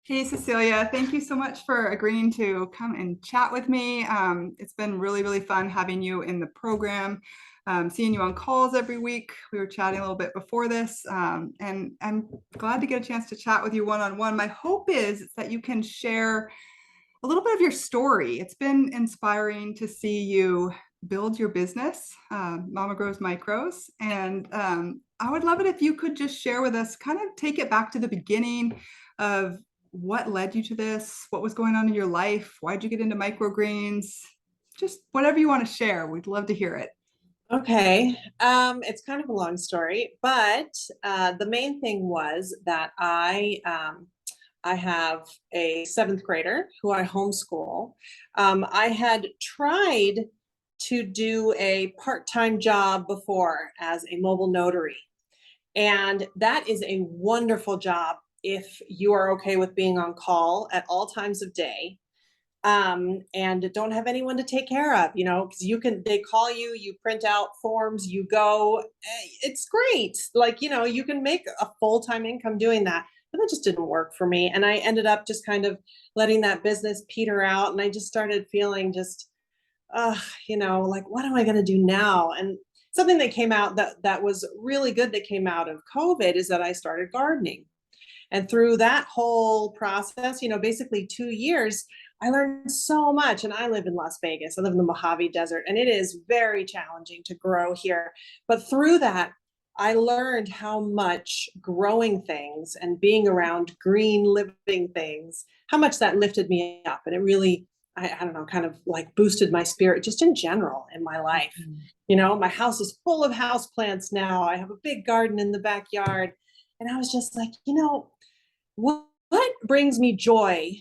Hey, Cecilia, thank you so much for agreeing to come and chat with me. It's been really, really fun having you in the program, seeing you on calls every week. We were chatting a little bit before this, and I'm glad to get a chance to chat with you one-on-one. My hope is that you can share a little bit of your story. It's been inspiring to see you build your business, Mama Grows Micros, and I would love it if you could just share with us, kind of take it back to the beginning of what led you to this, what was going on in your life, why'd you get into microgreens, just whatever you want to share. We'd love to hear it. Okay. It's kind of a long story, but the main thing was that I have a seventh grader who I homeschool. I had tried to do a part-time job before as a mobile notary, and that is a wonderful job if you are okay with being on call at all times of day, and don't have anyone to take care of, because they call you, you print out forms, you go, it's great. Like, you can make a full-time income doing that, but that just didn't work for me. And I ended up just kind of letting that business peter out. And I just started feeling just, like, what am I going to do now? And something that came out that was really good that came out of COVID is that I started gardening. And through that whole process, basically 2 years, I learned so much. And I live in Las Vegas. I live in the Mojave Desert, and it is very challenging to grow here. But through that, I learned how much growing things and being around green living things, how much that lifted me up. And it really, I don't know, kind of like boosted my spirit just in general in my life. Mhm. My house is full of house plants now. I have a big garden in the backyard. And I was just like, what brings me joy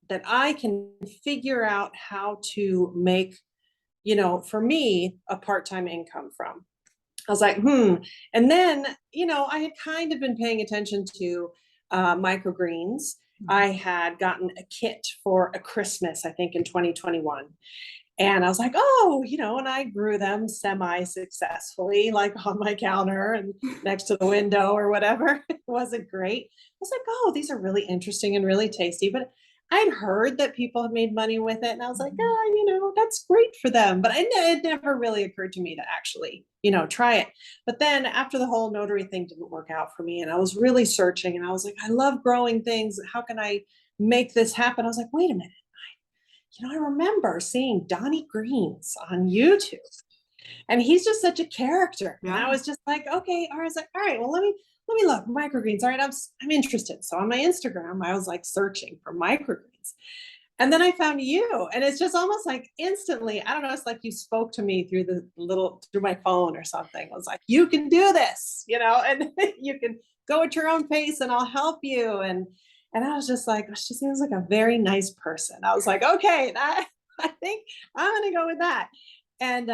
that I can figure out how to make, for me, a part-time income from. I was like, And then, I had kind of been paying attention to microgreens. I had gotten a kit for a Christmas, I think in 2021. And I was like, and I grew them semi-successfully, like on my counter and next to the window or whatever. It wasn't great. I was like, oh, these are really interesting and really tasty. But I'd heard that people had made money with it. And I was like, Mhm. that's great for them. But it never really occurred to me to actually, try it. But then after the whole notary thing didn't work out for me, and I was really searching, and I was like, I love growing things. How can I make this happen? I was like, wait a minute. I remember seeing Donnie Greens on YouTube, and he's just such a character. And I Yeah. was just like, okay, all right. I was like, all right, well, let me look microgreens. All right, I'm interested. So on my Instagram, I was like searching for microgreens. And then I found you, and it's just almost like instantly, I don't know, it's like you spoke to me through my phone or something. I was like, you can do this, and you can go at your own pace and I'll help you. And I was just like, she seems like a very nice person. I was like, okay, I think I'm gonna go with that. And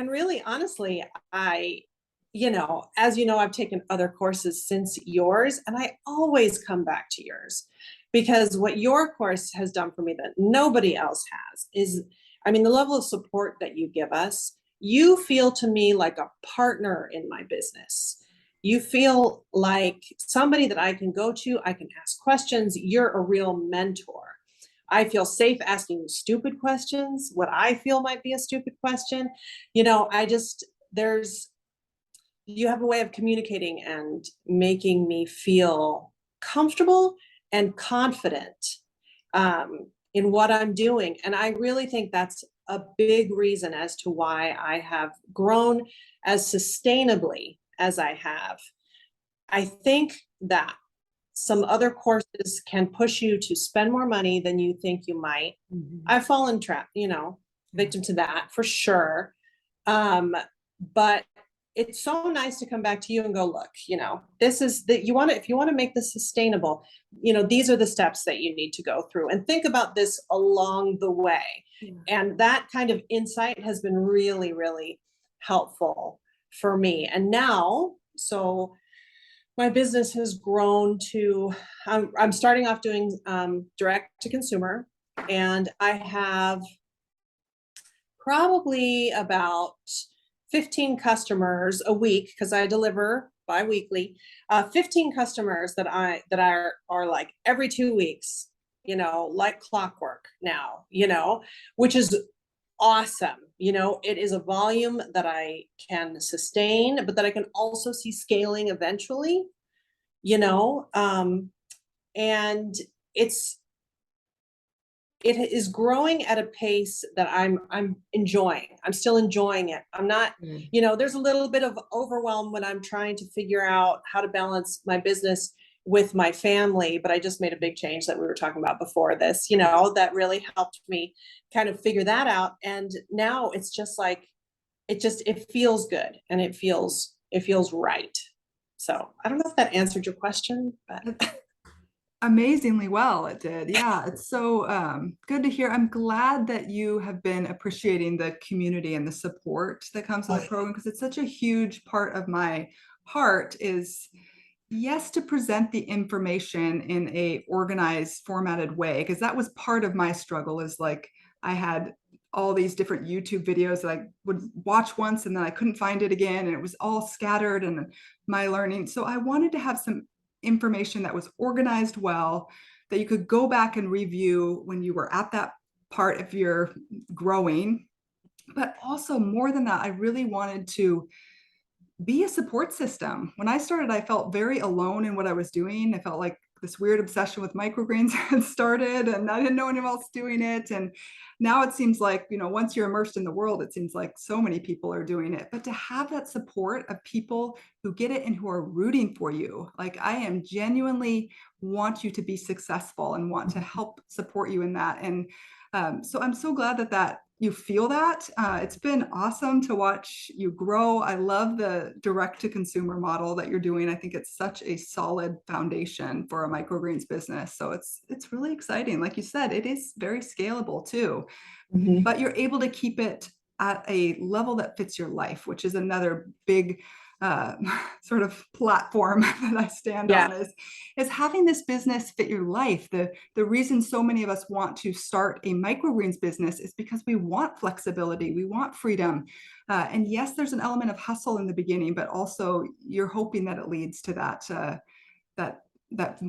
really honestly, as I've taken other courses since yours, and I always come back to yours because what your course has done for me that nobody else has is, the level of support that you give us. You feel to me like a partner in my business. You feel like somebody that I can go to, I can ask questions. You're a real mentor. I feel safe asking stupid questions, what I feel might be a stupid question. There's, you have a way of communicating and making me feel comfortable and confident in what I'm doing. And I really think that's a big reason as to why I have grown as sustainably as I have. I think that some other courses can push you to spend more money than you think you might. Mhm. I've fallen trap, Yeah. victim to that for sure. But it's so nice to come back to you and go, look, this is that if you want to make this sustainable, these are the steps that you need to go through and think about this along the way. Yeah. And that kind of insight has been really, really helpful for me. And now, so my business has grown to, I'm starting off doing direct to consumer, and I have probably about 15 customers a week because I deliver bi-weekly, 15 customers that are like every 2 weeks, like clockwork now, which is awesome. It is a volume that I can sustain, but that I can also see scaling eventually, and it is growing at a pace that I'm enjoying. I'm still enjoying it. I'm not, there's a little bit of overwhelm when I'm trying to figure out how to balance my business with my family, but I just made a big change that we were talking about before this, that really helped me kind of figure that out. And now it's just like, it feels good and it feels right. So I don't know if that answered your question, but Amazingly well, it did. Yeah, it's so good to hear. I'm glad that you have been appreciating the community and the support that comes with the program, because it's such a huge part of my heart is, yes, to present the information in a organized, formatted way, because that was part of my struggle is like I had all these different YouTube videos that I would watch once and then I couldn't find it again, and it was all scattered and my learning. So I wanted to have some information that was organized well, that you could go back and review when you were at that part if you're growing. But also more than that, I really wanted to be a support system. When I started, I felt very alone in what I was doing. I felt like this weird obsession with microgreens had started and I didn't know anyone else doing it. And now it seems like, once you're immersed in the world, it seems like so many people are doing it. But to have that support of people who get it and who are rooting for you, like I am genuinely want you to be successful and want to help support you in that. And so I'm so glad that you feel that. It's been awesome to watch you grow. I love the direct to consumer model that you're doing. I think it's such a solid foundation for a microgreens business. So it's really exciting. Like you said, it is very scalable too, but you're able to keep it at a level that fits your life, which is another big sort of platform that I stand on is having this business fit your life. The reason so many of us want to start a microgreens business is because we want flexibility, we want freedom. And yes, there's an element of hustle in the beginning, but also you're hoping that it leads to that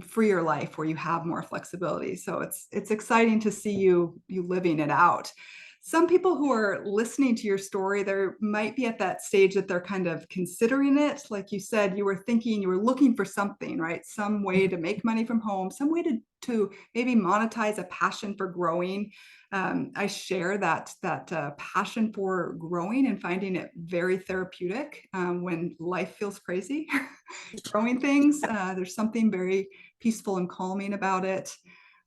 freer life where you have more flexibility. So it's exciting to see you living it out. Some people who are listening to your story, they might be at that stage that they're kind of considering it. Like you said, you were looking for something, right? Some way to make money from home, some way to maybe monetize a passion for growing. I share that passion for growing and finding it very therapeutic when life feels crazy. Growing things, there's something very peaceful and calming about it.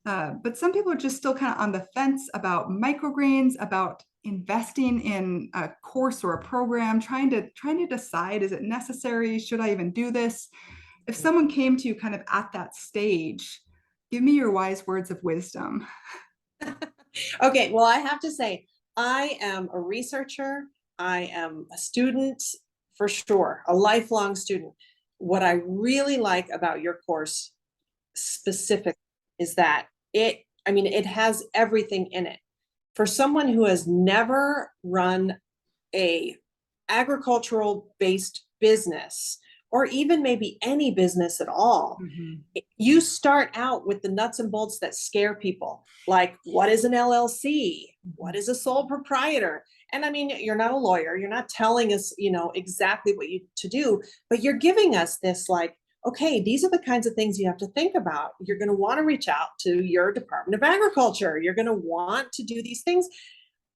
But some people are just still kind of on the fence about microgreens, about investing in a course or a program, trying to decide, is it necessary? Should I even do this? If someone came to you kind of at that stage, give me your wise words of wisdom. Okay, well, I have to say, I am a researcher. I am a student for sure, a lifelong student. What I really like about your course specifically is that it has everything in it. For someone who has never run a agricultural based business, or even maybe any business at all, you start out with the nuts and bolts that scare people. Like, what is an LLC? What is a sole proprietor? And I mean, you're not a lawyer. You're not telling us, exactly what you to do, but you're giving us this like, okay, these are the kinds of things you have to think about. You're going to want to reach out to your Department of Agriculture. You're going to want to do these things.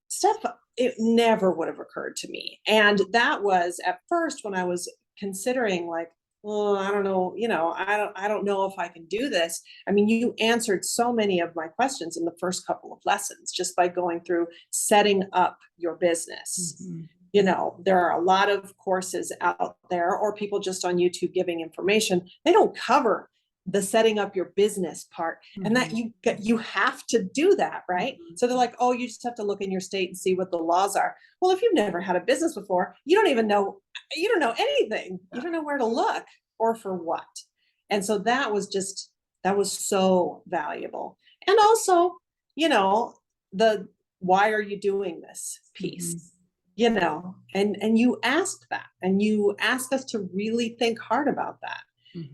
Stuff it never would have occurred to me. And that was at first when I was considering like, well, I don't know, I don't know if I can do this. I mean, you answered so many of my questions in the first couple of lessons just by going through setting up your business. There are a lot of courses out there or people just on YouTube giving information. They don't cover the setting up your business part, and that you have to do that, right? So they're like, oh, you just have to look in your state and see what the laws are. Well, if you've never had a business before, you don't know anything. You don't know where to look or for what. And so that was so valuable. And also, the why are you doing this piece? you know, and you ask that, and you ask us to really think hard about that.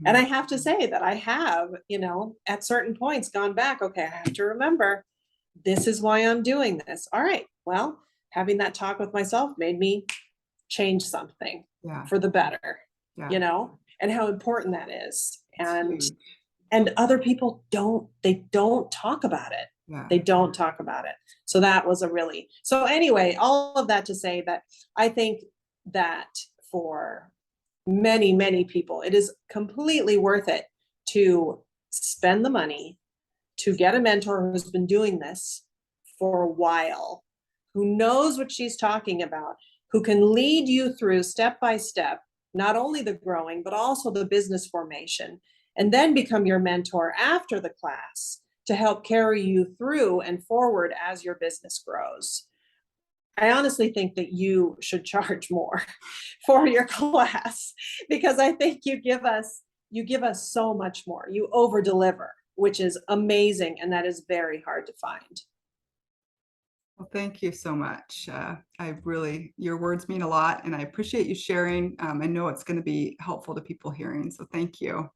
And I have to say that I have, you know, at certain points gone back, okay, I have to remember this is why I'm doing this. All right, well, having that talk with myself made me change something Yeah. for the better, Yeah. you know, and how important that is. It's And huge. other people don't talk about it. Yeah. They don't talk about it. So that was a really, so anyway, all of that to say that I think that for many, many people, it is completely worth it to spend the money to get a mentor who's been doing this for a while, who knows what she's talking about, who can lead you through step by step, not only the growing, but also the business formation, and then become your mentor after the class to help carry you through and forward as your business grows. I honestly think that you should charge more for your class, because I think you give us so much more. You over deliver, which is amazing, and that is very hard to find. Well, thank you so much. Your words mean a lot, and I appreciate you sharing. I know it's going to be helpful to people hearing, so thank you.